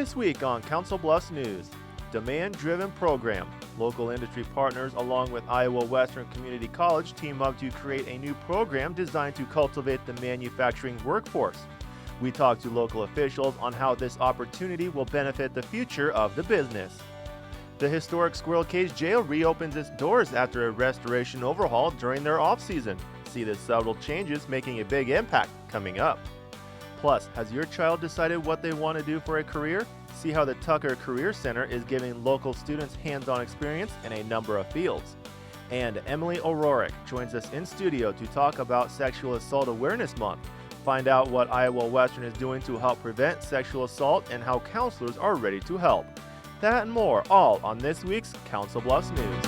This week on Council Bluffs News, demand-driven program. Local industry partners along with Iowa Western Community College team up to create a new program designed to cultivate the manufacturing workforce. We talk to local officials on how this opportunity will benefit the future of the business. The historic Squirrel Cage Jail reopens its doors after a restoration overhaul during their off-season. See the subtle changes making a big impact coming up. Plus, has your child decided what they want to do for a career? See how the Tucker Career Center is giving local students hands-on experience in a number of fields. And Emily O'Rourke joins us in studio to talk about Sexual Assault Awareness Month. Find out what Iowa Western is doing to help prevent sexual assault and how counselors are ready to help. That and more, all on this week's Council Bluffs News.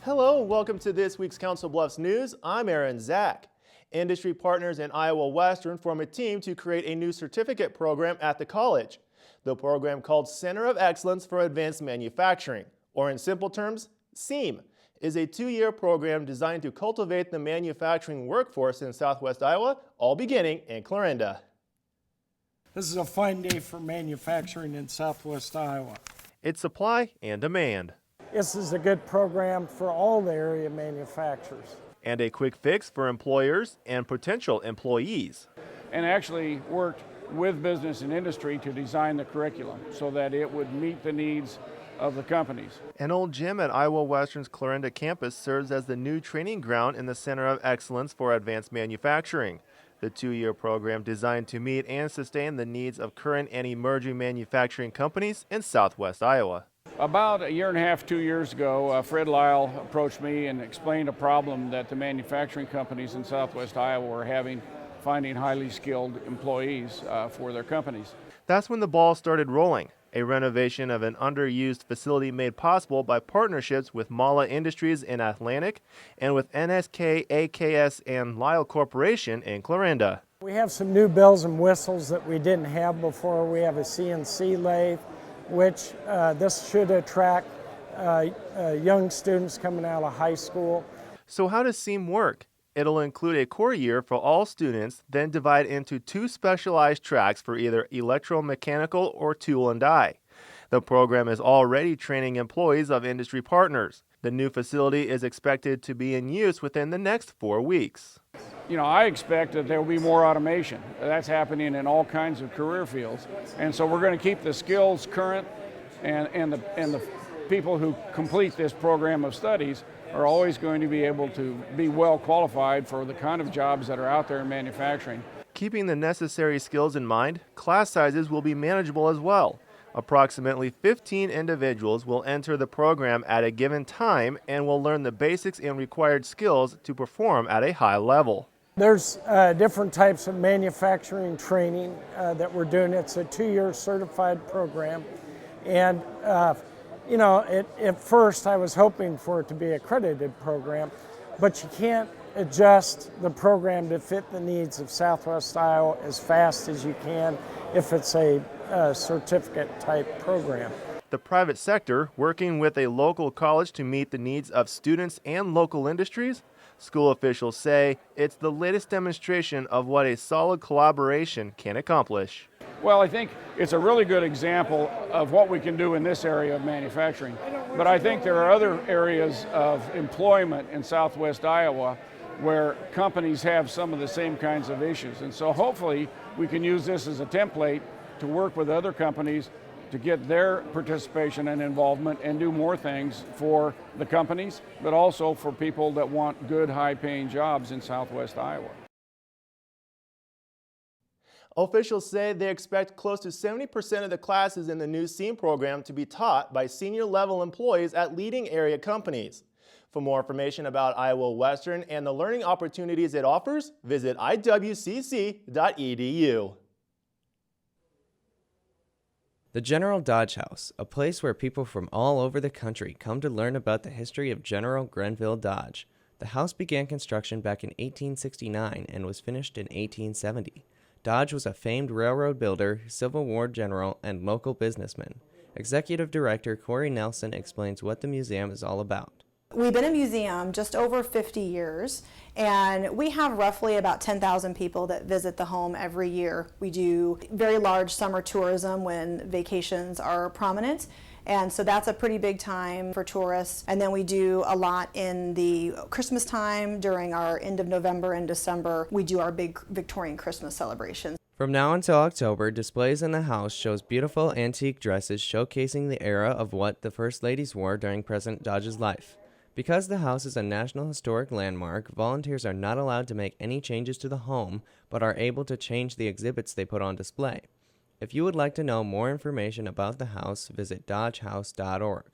Hello, welcome to this week's Council Bluffs News. I'm Aaron Zach. Industry partners in Iowa Western form a team to create a new certificate program at the college. The program called Center of Excellence for Advanced Manufacturing, or in simple terms, CEAM, is a 2-year program designed to cultivate the manufacturing workforce in Southwest Iowa, all beginning in Clarinda. This is a fine day for manufacturing in Southwest Iowa. It's supply and demand. This is a good program for all the area manufacturers. And a quick fix for employers and potential employees. And actually worked with business and industry to design the curriculum so that it would meet the needs of the companies. An old gym at Iowa Western's Clarinda campus serves as the new training ground in the Center of Excellence for Advanced Manufacturing. The 2-year program designed to meet and sustain the needs of current and emerging manufacturing companies in Southwest Iowa. About 1.5 years, 2 years ago, Fred Lyle approached me and explained a problem that the manufacturing companies in Southwest Iowa were having, finding highly skilled employees for their companies. That's when the ball started rolling. A renovation of an underused facility made possible by partnerships with Mala Industries in Atlantic and with NSK, AKS, and Lyle Corporation in Clarinda. We have some new bells and whistles that we didn't have before. We have a CNC lathe, which this should attract young students coming out of high school. So how does CEAM work? It'll include a core year for all students, then divide into 2 specialized tracks for either electromechanical or tool and die. The program is already training employees of industry partners. The new facility is expected to be in use within the next 4 weeks. You know, I expect that there will be more automation. That's happening in all kinds of career fields. And so we're going to keep the skills current, and the people who complete this program of studies are always going to be able to be well qualified for the kind of jobs that are out there in manufacturing. Keeping the necessary skills in mind, class sizes will be manageable as well. Approximately 15 individuals will enter the program at a given time and will learn the basics and required skills to perform at a high level. There's different types of manufacturing training that we're doing. It's a 2-year certified program. And you know, at first I was hoping for it to be an accredited program, but you can't adjust the program to fit the needs of Southwest Iowa as fast as you can if it's a certificate type program. The private sector, working with a local college to meet the needs of students and local industries, school officials say it's the latest demonstration of what a solid collaboration can accomplish. Well, I think it's a really good example of what we can do in this area of manufacturing. But I think there are other areas of employment in Southwest Iowa where companies have some of the same kinds of issues. And so hopefully we can use this as a template to work with other companies to get their participation and involvement and do more things for the companies, but also for people that want good, high-paying jobs in Southwest Iowa. Officials say they expect close to 70% of the classes in the new SEAM program to be taught by senior level employees at leading area companies. For more information about Iowa Western and the learning opportunities it offers, visit iwcc.edu. The General Dodge House, a place where people from all over the country come to learn about the history of General Grenville Dodge. The house began construction back in 1869 and was finished in 1870. Dodge was a famed railroad builder, Civil War general, and local businessman. Executive Director Corey Nelson explains what the museum is all about. We've been a museum just over 50 years, and we have roughly about 10,000 people that visit the home every year. We do very large summer tourism when vacations are prominent, and so that's a pretty big time for tourists. And then we do a lot in the Christmas time during our end of November and December. We do our big Victorian Christmas celebrations. From now until October, displays in the house shows beautiful antique dresses showcasing the era of what the First Ladies wore during President Dodge's life. Because the house is a National Historic Landmark, volunteers are not allowed to make any changes to the home, but are able to change the exhibits they put on display. If you would like to know more information about the house, visit dodgehouse.org.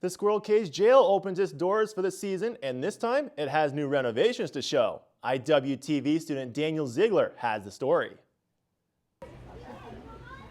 The Squirrel Cage Jail opens its doors for the season, and this time it has new renovations to show. IWTV student Daniel Ziegler has the story.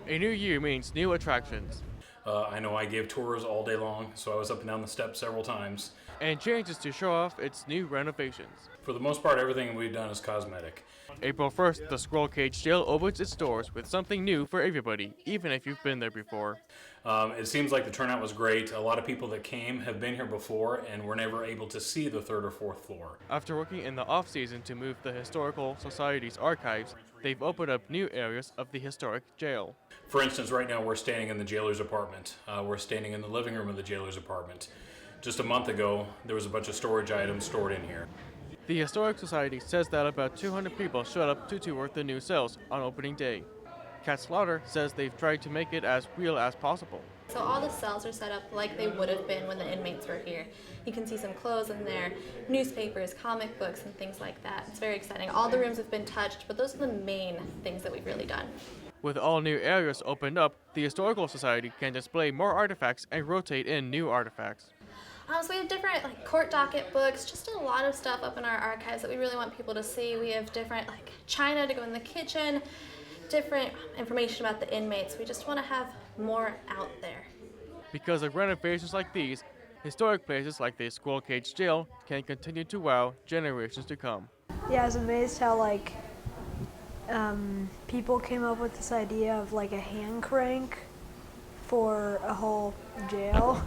A new year means new attractions. I know I gave tours all day long, so I was up and down the steps several times. And changes to show off its new renovations. For the most part, everything we've done is cosmetic. April 1st, the Squirrel Cage Jail opens its doors with something new for everybody, even if you've been there before. It seems like the turnout was great. A lot of people that came have been here before and were never able to see the third or fourth floor. After working in the off-season to move the Historical Society's archives, they've opened up new areas of the historic jail. For instance, right now we're standing in the jailer's apartment. We're standing in the living room of the jailer's apartment. Just a month ago, there was a bunch of storage items stored in here. The Historic Society says that about 200 people showed up to tour the new cells on opening day. Kat Slaughter says they've tried to make it as real as possible. So all the cells are set up like they would have been when the inmates were here. You can see some clothes in there, newspapers, comic books, and things like that. It's very exciting. All the rooms have been touched, but those are the main things that we've really done. With all new areas opened up, the Historical Society can display more artifacts and rotate in new artifacts. So we have different court docket books, just a lot of stuff up in our archives that we really want people to see. We have different china to go in the kitchen, different information about the inmates. We just want to have more out there. Because of renovations like these, historic places like the Squirrel Cage Jail can continue to wow generations to come. Yeah, I was amazed how people came up with this idea of a hand crank for a whole jail.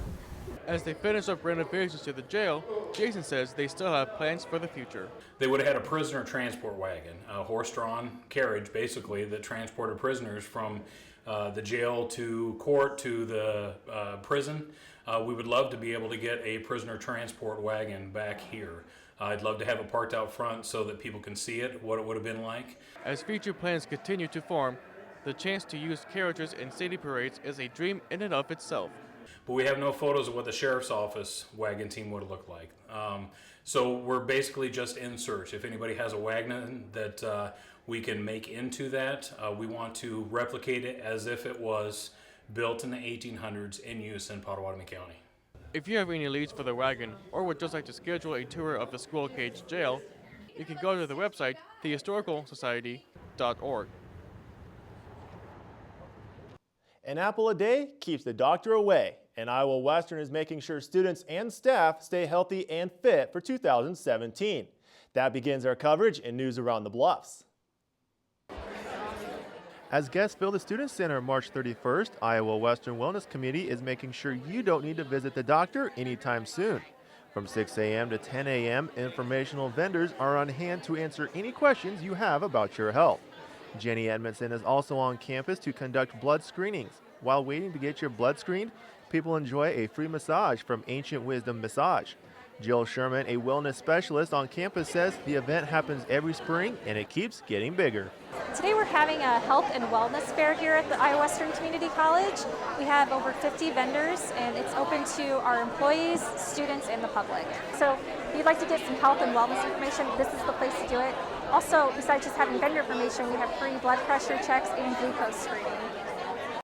As they finish up renovations to the jail, Jason says they still have plans for the future. They would have had a prisoner transport wagon, a horse-drawn carriage basically that transported prisoners from the jail to court to the prison. We would love to be able to get a prisoner transport wagon back here. I'd love to have it parked out front so that people can see it, what it would have been like. As future plans continue to form, the chance to use carriages in city parades is a dream in and of itself. But we have no photos of what the sheriff's office wagon team would have looked like. So we're basically just in search. If anybody has a wagon that we can make into that, we want to replicate it as if it was built in the 1800s in use in Potawatomi County. If you have any leads for the wagon or would just like to schedule a tour of the Squirrel Cage Jail, you can go to the website, thehistoricalsociety.org. An apple a day keeps the doctor away, and Iowa Western is making sure students and staff stay healthy and fit for 2017. That begins our coverage in News Around the Bluffs. As guests fill the Student Center March 31st, Iowa Western Wellness Committee is making sure you don't need to visit the doctor anytime soon. From 6 a.m. to 10 a.m., informational vendors are on hand to answer any questions you have about your health. Jenny Edmondson is also on campus to conduct blood screenings. While waiting to get your blood screened, people enjoy a free massage from Ancient Wisdom Massage. Jill Sherman, a wellness specialist on campus, says the event happens every spring and it keeps getting bigger. Today we're having a health and wellness fair here at the Iowa Western Community College. We have over 50 vendors and it's open to our employees, students, and the public. So if you'd like to get some health and wellness information, this is the place to do it. Also, besides just having vendor information, we have free blood pressure checks and glucose screening.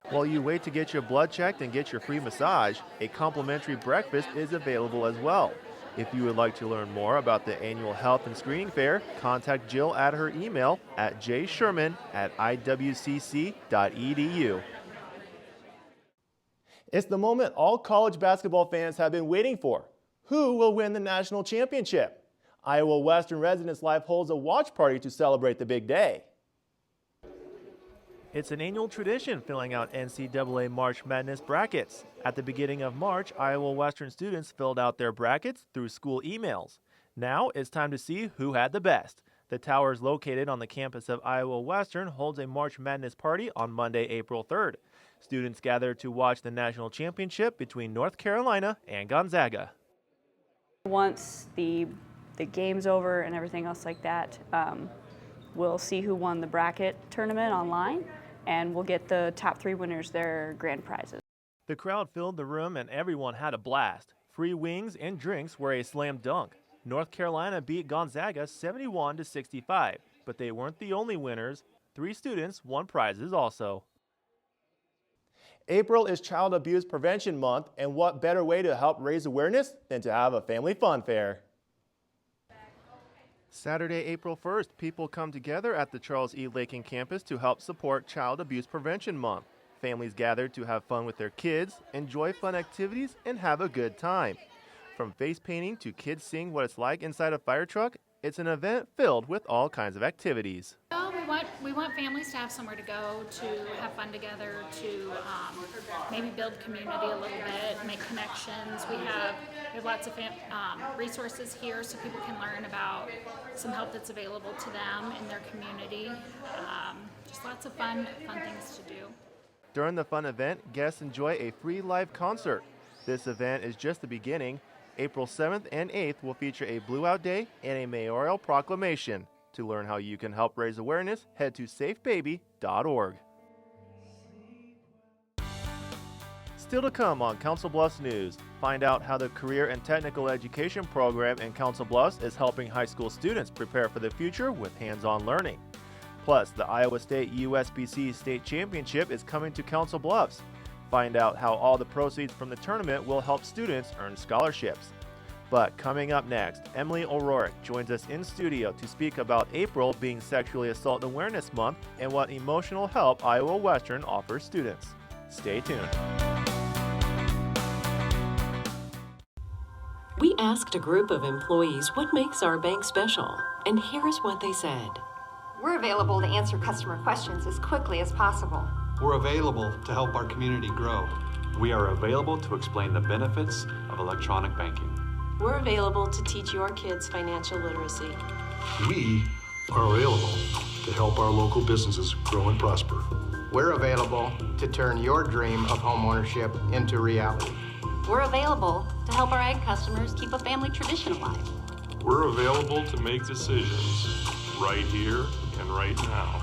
While you wait to get your blood checked and get your free massage, a complimentary breakfast is available as well. If you would like to learn more about the annual health and screening fair, contact Jill at her email at jsherman@iwcc.edu. It's the moment all college basketball fans have been waiting for. Who will win the national championship? Iowa Western Residence Life holds a watch party to celebrate the big day. It's an annual tradition filling out NCAA March Madness brackets. At the beginning of March, Iowa Western students filled out their brackets through school emails. Now it's time to see who had the best. The Towers, located on the campus of Iowa Western, holds a March Madness party on Monday, April 3rd. Students gather to watch the national championship between North Carolina and Gonzaga. Once the game's over and everything else like that, we'll see who won the bracket tournament online, and we'll get the top 3 winners their grand prizes. The crowd filled the room and everyone had a blast. Free wings and drinks were a slam dunk. North Carolina beat Gonzaga 71-65, but they weren't the only winners. 3 students won prizes also. April is Child Abuse Prevention Month, and what better way to help raise awareness than to have a family fun fair? Saturday, April 1st, people come together at the Charles E. Lakin campus to help support Child Abuse Prevention Month. Families gather to have fun with their kids, enjoy fun activities, and have a good time. From face painting to kids seeing what it's like inside a fire truck, it's an event filled with all kinds of activities. We want families to have somewhere to go, to have fun together, to maybe build community a little bit, make connections. We have lots of resources here so people can learn about some help that's available to them in their community. Just lots of fun things to do. During the fun event, guests enjoy a free live concert. This event is just the beginning. April 7th and 8th will feature a Blue Out Day and a mayoral proclamation. To learn how you can help raise awareness, head to safebaby.org. Still to come on Council Bluffs News, find out how the Career and Technical Education program in Council Bluffs is helping high school students prepare for the future with hands-on learning. Plus, the Iowa State USBC State Championship is coming to Council Bluffs. Find out how all the proceeds from the tournament will help students earn scholarships. But coming up next, Emily O'Rourke joins us in studio to speak about April being Sexually Assault Awareness Month and what emotional help Iowa Western offers students. Stay tuned. We asked a group of employees what makes our bank special, and here is what they said. We're available to answer customer questions as quickly as possible. We're available to help our community grow. We are available to explain the benefits of electronic banking. We're available to teach your kids financial literacy. We are available to help our local businesses grow and prosper. We're available to turn your dream of homeownership into reality. We're available to help our ag customers keep a family tradition alive. We're available to make decisions right here and right now.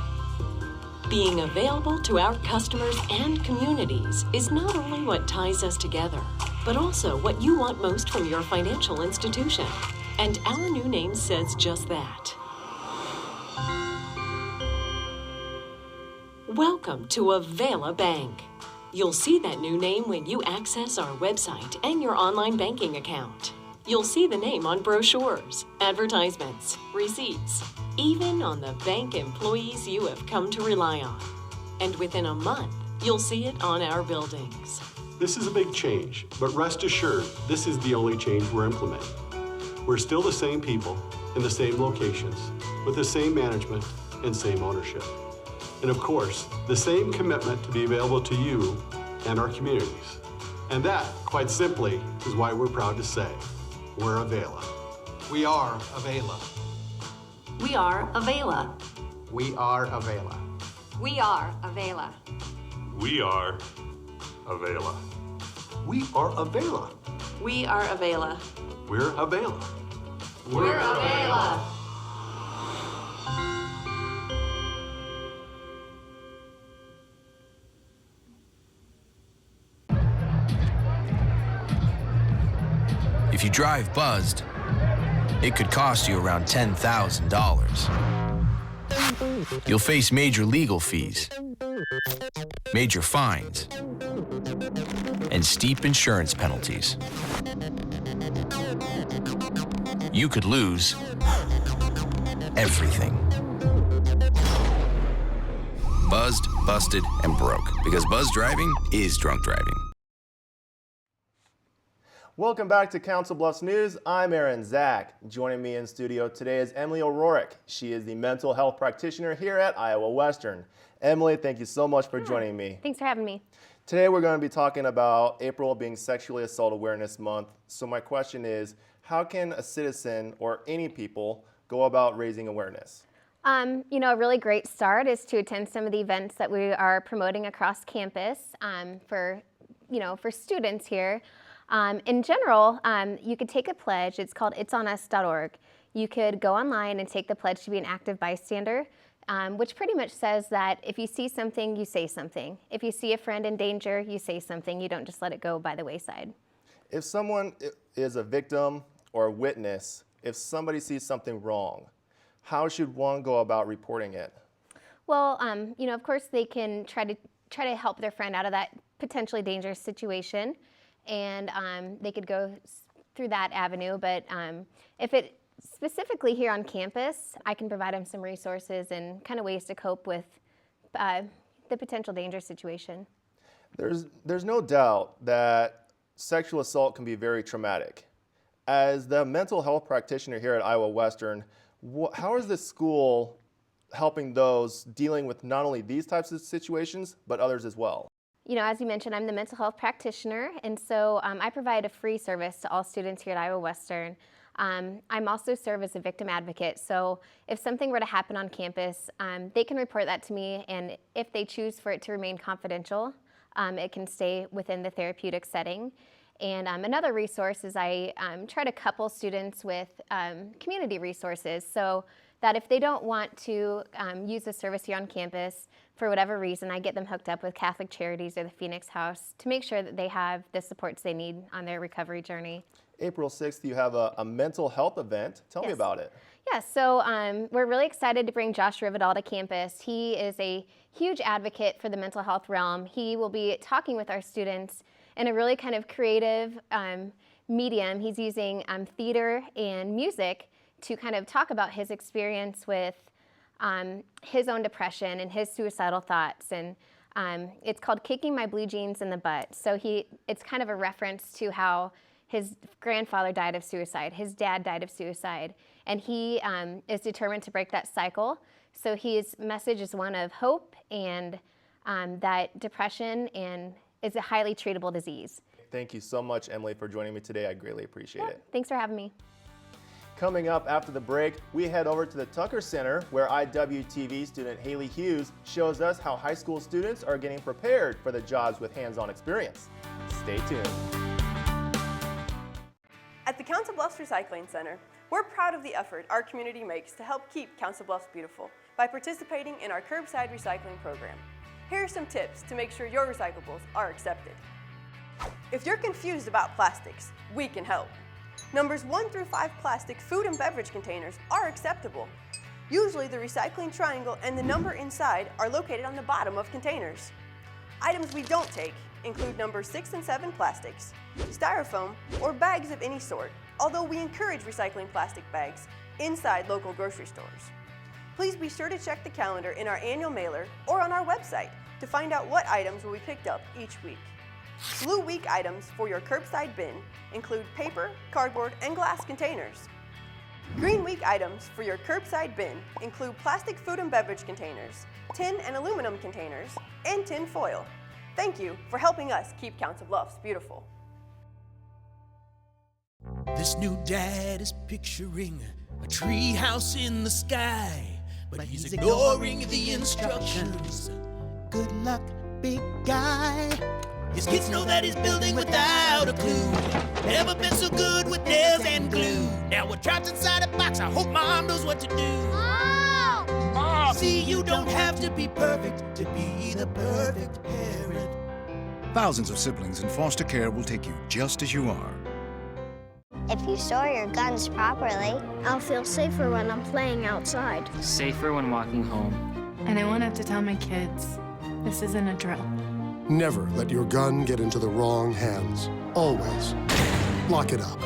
Being available to our customers and communities is not only what ties us together, but also what you want most from your financial institution. And our new name says just that. Welcome to Avela Bank. You'll see that new name when you access our website and your online banking account. You'll see the name on brochures, advertisements, receipts, even on the bank employees you have come to rely on. And within a month, you'll see it on our buildings. This is a big change, but rest assured, this is the only change we're implementing. We're still the same people in the same locations, with the same management and same ownership. And of course, the same commitment to be available to you and our communities. And that, quite simply, is why we're proud to say, we're Avela. We are Avela. We are Avela. We are Avela. We are Avela. We are Avela. We are Avela. We are Avela. We're Avela. We're Avela. If you drive buzzed, it could cost you around $10,000. You'll face major legal fees, major fines, and steep insurance penalties. You could lose everything. Buzzed, busted, and broke, because buzz driving is drunk driving. Welcome back to Council Bluffs News. I'm Aaron Zach. Joining me in studio today is Emily O'Rourke. She is the mental health practitioner here at Iowa Western. Emily, thank you so much for joining me. Thanks for having me. Today we're going to be talking about April being Sexually Assault Awareness Month. So my question is, how can a citizen or any people go about raising awareness? A really great start is to attend some of the events that we are promoting across campus for students here. In general, you could take a pledge. It's called itsonus.org. You could go online and take the pledge to be an active bystander, which pretty much says that if you see something, you say something. If you see a friend in danger, you say something. You don't just let it go by the wayside. If someone is a victim or a witness, if somebody sees something wrong, how should one go about reporting it? Well, of course, they can try to help their friend out of that potentially dangerous situation. And they could go through that avenue, but if it specifically here on campus, I can provide them some resources and kind of ways to cope with the potential danger situation. There's no doubt that sexual assault can be very traumatic. As the mental health practitioner here at Iowa Western, how is the school helping those dealing with not only these types of situations, but others as well? As you mentioned, I'm the mental health practitioner, and so I provide a free service to all students here at Iowa Western. I'm also serve as a victim advocate, so if something were to happen on campus, they can report that to me, and if they choose for it to remain confidential, it can stay within the therapeutic setting. And another resource is I try to couple students with community resources, so that if they don't want to use the service here on campus, for whatever reason, I get them hooked up with Catholic Charities or the Phoenix House to make sure that they have the supports they need on their recovery journey. April 6th, you have a mental health event. Tell me about it. Yeah, so we're really excited to bring Josh Rivedal to campus. He is a huge advocate for the mental health realm. He will be talking with our students in a really kind of creative medium. He's using theater and music to kind of talk about his experience with his own depression and his suicidal thoughts. And it's called Kicking My Blue Jeans in the Butt. So it's kind of a reference to how his grandfather died of suicide, his dad died of suicide, and he is determined to break that cycle. So his message is one of hope and that depression is a highly treatable disease. Thank you so much, Emily, for joining me today. I greatly appreciate it. Thanks for having me. Coming up after the break, we head over to the Tucker Center where IWTV student Haley Hughes shows us how high school students are getting prepared for the jobs with hands-on experience. Stay tuned. At the Council Bluffs Recycling Center, we're proud of the effort our community makes to help keep Council Bluffs beautiful by participating in our curbside recycling program. Here are some tips to make sure your recyclables are accepted. If you're confused about plastics, we can help. Numbers 1 through 5 plastic food and beverage containers are acceptable. Usually the recycling triangle and the number inside are located on the bottom of containers. Items we don't take include numbers 6 and 7 plastics, styrofoam, or bags of any sort, although we encourage recycling plastic bags inside local grocery stores. Please be sure to check the calendar in our annual mailer or on our website to find out what items will be picked up each week. Blue Week items for your curbside bin include paper, cardboard, and glass containers. Green Week items for your curbside bin include plastic food and beverage containers, tin and aluminum containers, and tin foil. Thank you for helping us keep Council Bluffs beautiful. This new dad is picturing a tree house in the sky, but he's ignoring the instructions. Good luck, big guy. His kids know that he's building without a clue. Never been so good with nails and glue. Now we're trapped inside a box. I hope mom knows what to do. Mom! See, you don't have to be perfect to be the perfect parent. Thousands of siblings in foster care will take you just as you are. If you store your guns properly, I'll feel safer when I'm playing outside. Safer when walking home. And I won't have to tell my kids, this isn't a drill. Never let your gun get into the wrong hands. Always lock it up.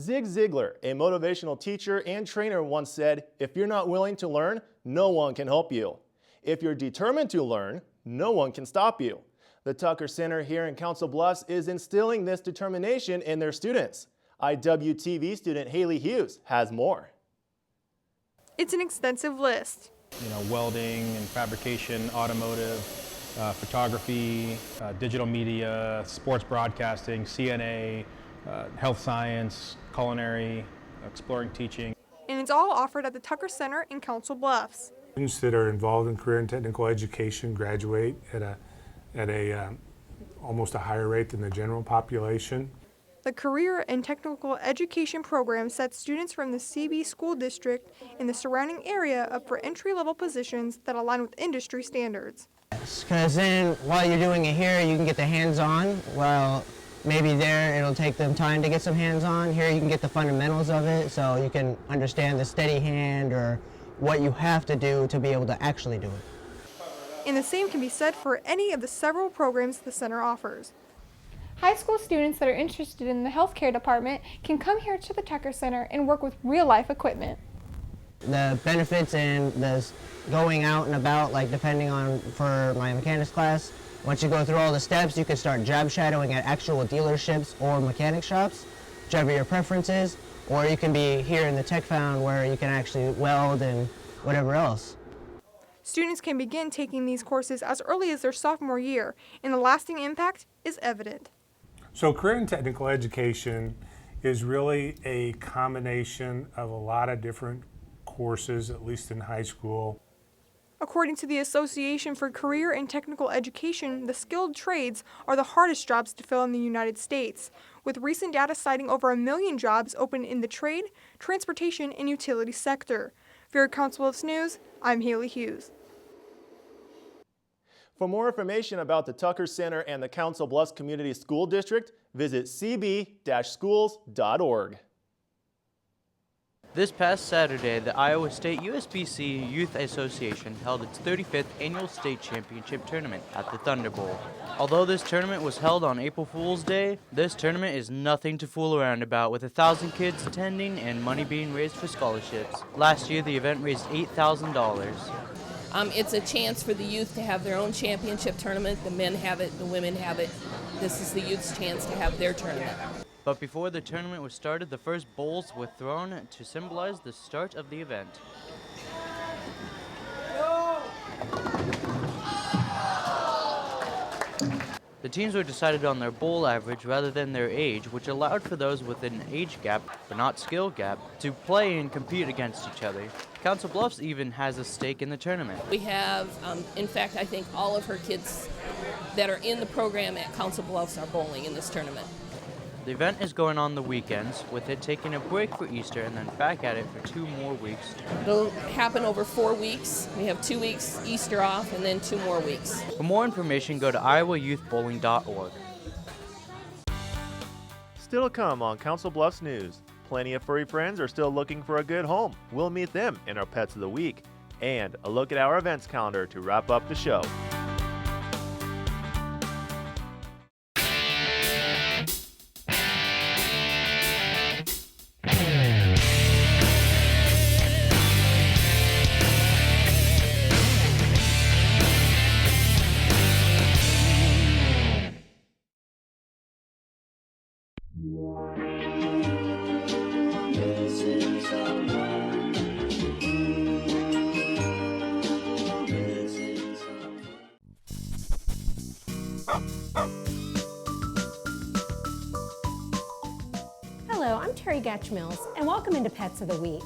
Zig Ziglar, a motivational teacher and trainer, once said, "If you're not willing to learn, no one can help you. If you're determined to learn, no one can stop you." The Tucker Center here in Council Bluffs is instilling this determination in their students. IWTV student Haley Hughes has more. It's an extensive list. Welding and fabrication, automotive, photography, digital media, sports broadcasting, CNA, health science, culinary, exploring teaching. And it's all offered at the Tucker Center in Council Bluffs. Students that are involved in career and technical education graduate at almost a higher rate than the general population. The Career and Technical Education program sets students from the CB School District and the surrounding area up for entry-level positions that align with industry standards. Because then while you're doing it here, you can get the hands-on, while maybe there it'll take them time to get some hands-on. Here you can get the fundamentals of it, so you can understand the steady hand or what you have to do to be able to actually do it. And the same can be said for any of the several programs the center offers. High school students that are interested in the healthcare department can come here to the Tucker Center and work with real-life equipment. The benefits and the going out and about, like depending on for my mechanics class, once you go through all the steps, you can start job shadowing at actual dealerships or mechanic shops, whichever your preference is, or you can be here in the Tech Found where you can actually weld and whatever else. Students can begin taking these courses as early as their sophomore year, and the lasting impact is evident. So career and technical education is really a combination of a lot of different courses, at least in high school. According to the Association for Career and Technical Education, the skilled trades are the hardest jobs to fill in the United States, with recent data citing over 1 million jobs open in the trade, transportation, and utility sector. For your Council Bluffs News, I'm Haley Hughes. For more information about the Tucker Center and the Council Bluffs Community School District, visit cb-schools.org. This past Saturday, the Iowa State USBC Youth Association held its 35th annual state championship tournament at the Thunder Bowl. Although this tournament was held on April Fool's Day, this tournament is nothing to fool around about, with 1,000 kids attending and money being raised for scholarships. Last year, the event raised $8,000. It's a chance for the youth to have their own championship tournament. The men have it, the women have it. This is the youth's chance to have their tournament. But before the tournament was started, the first bowls were thrown to symbolize the start of the event. The teams were decided on their bowl average rather than their age, which allowed for those with an age gap, but not skill gap, to play and compete against each other. Council Bluffs even has a stake in the tournament. We have, in fact, I think all of her kids that are in the program at Council Bluffs are bowling in this tournament. The event is going on the weekends, with it taking a break for Easter and then back at it for 2 more weeks. It'll happen over 4 weeks. We have 2 weeks Easter off and then 2 more weeks. For more information, go to iowayouthbowling.org. Still to come on Council Bluffs News. Plenty of furry friends are still looking for a good home. We'll meet them in our Pets of the Week. And a look at our events calendar to wrap up the show. Hello, I'm Terry Gatch-Mills, and welcome into Pets of the Week.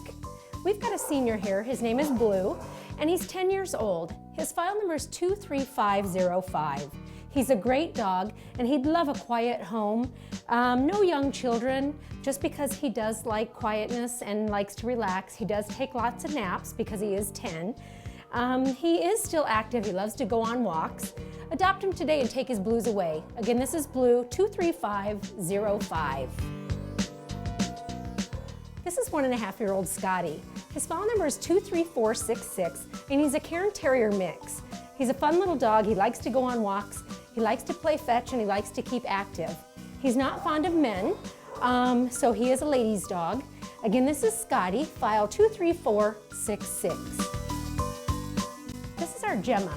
We've got a senior here. His name is Blue, and he's 10 years old. His file number is 23505. He's a great dog, and he'd love a quiet home. No young children, just because he does like quietness and likes to relax. He does take lots of naps because he is 10. He is still active. He loves to go on walks. Adopt him today and take his blues away. Again, this is Blue 23505. This is 1.5-year-old Scotty. His file number is 23466, and he's a Cairn Terrier mix. He's a fun little dog. He likes to go on walks. He likes to play fetch, and he likes to keep active. He's not fond of men, so he is a ladies' dog. Again, this is Scotty, file 23466. This is our Gemma,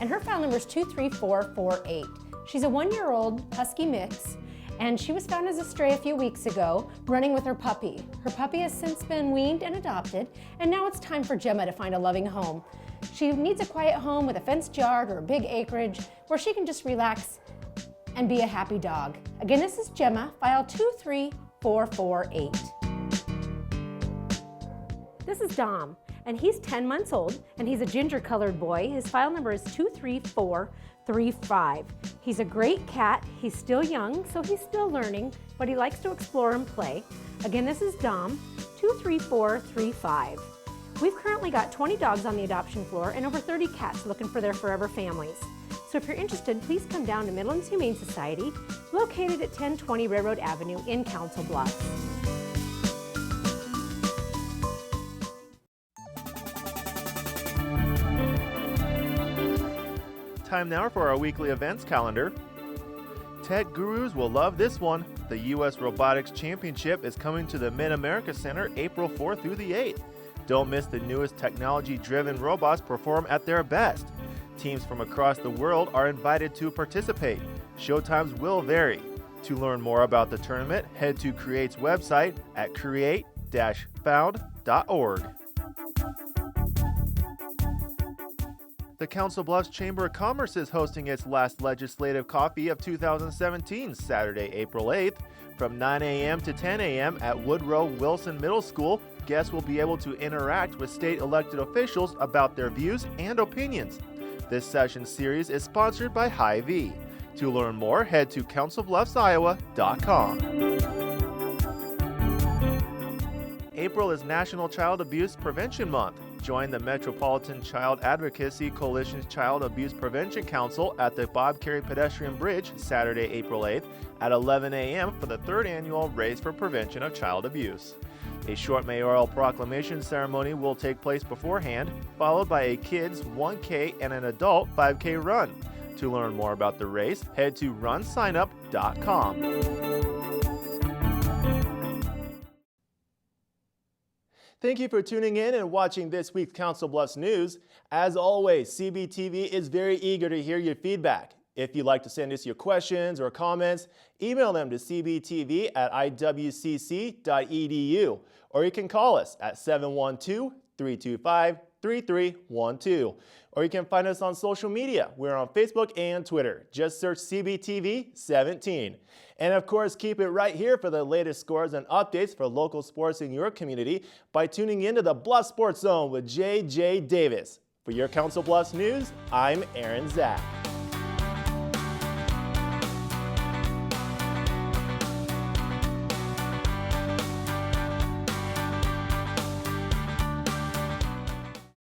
and her file number is 23448. She's a 1-year-old husky mix, and she was found as a stray a few weeks ago, running with her puppy. Her puppy has since been weaned and adopted, and now it's time for Gemma to find a loving home. She needs a quiet home with a fenced yard or a big acreage where she can just relax and be a happy dog. Again, this is Gemma, file 23448. This is Dom, and he's 10 months old, and he's a ginger-colored boy. His file number is 23435. He's a great cat. He's still young, so he's still learning, but he likes to explore and play. Again, this is Dom, 23435. We've currently got 20 dogs on the adoption floor and over 30 cats looking for their forever families. So if you're interested, please come down to Midlands Humane Society, located at 1020 Railroad Avenue in Council Bluffs. Time now for our weekly events calendar. Tech gurus will love this one. The U.S. Robotics Championship is coming to the Mid-America Center April 4th through the 8th. Don't miss the newest technology-driven robots perform at their best. Teams from across the world are invited to participate. Showtimes will vary. To learn more about the tournament, head to Create's website at create-found.org. The Council Bluffs Chamber of Commerce is hosting its last legislative coffee of 2017, Saturday, April 8th. From 9 a.m. to 10 a.m. at Woodrow Wilson Middle School, guests will be able to interact with state elected officials about their views and opinions. This session series is sponsored by Hy-Vee. To learn more, head to councilbluffsiowa.com. April is National Child Abuse Prevention Month. Join the Metropolitan Child Advocacy Coalition's Child Abuse Prevention Council at the Bob Carey Pedestrian Bridge Saturday, April 8th at 11 a.m. for the 3rd annual Race for Prevention of Child Abuse. A short mayoral proclamation ceremony will take place beforehand, followed by a kids 1K and an adult 5K run. To learn more about the race, head to runsignup.com. Thank you for tuning in and watching this week's Council Bluffs News. As always, CBTV is very eager to hear your feedback. If you'd like to send us your questions or comments, email them to cbtv@iwcc.edu, or you can call us at 712-325-3312. Or you can find us on social media. We're on Facebook and Twitter. Just search CBTV17. And of course, keep it right here for the latest scores and updates for local sports in your community by tuning into the Bluff Sports Zone with J.J. Davis. For your Council Bluffs News, I'm Aaron Zack.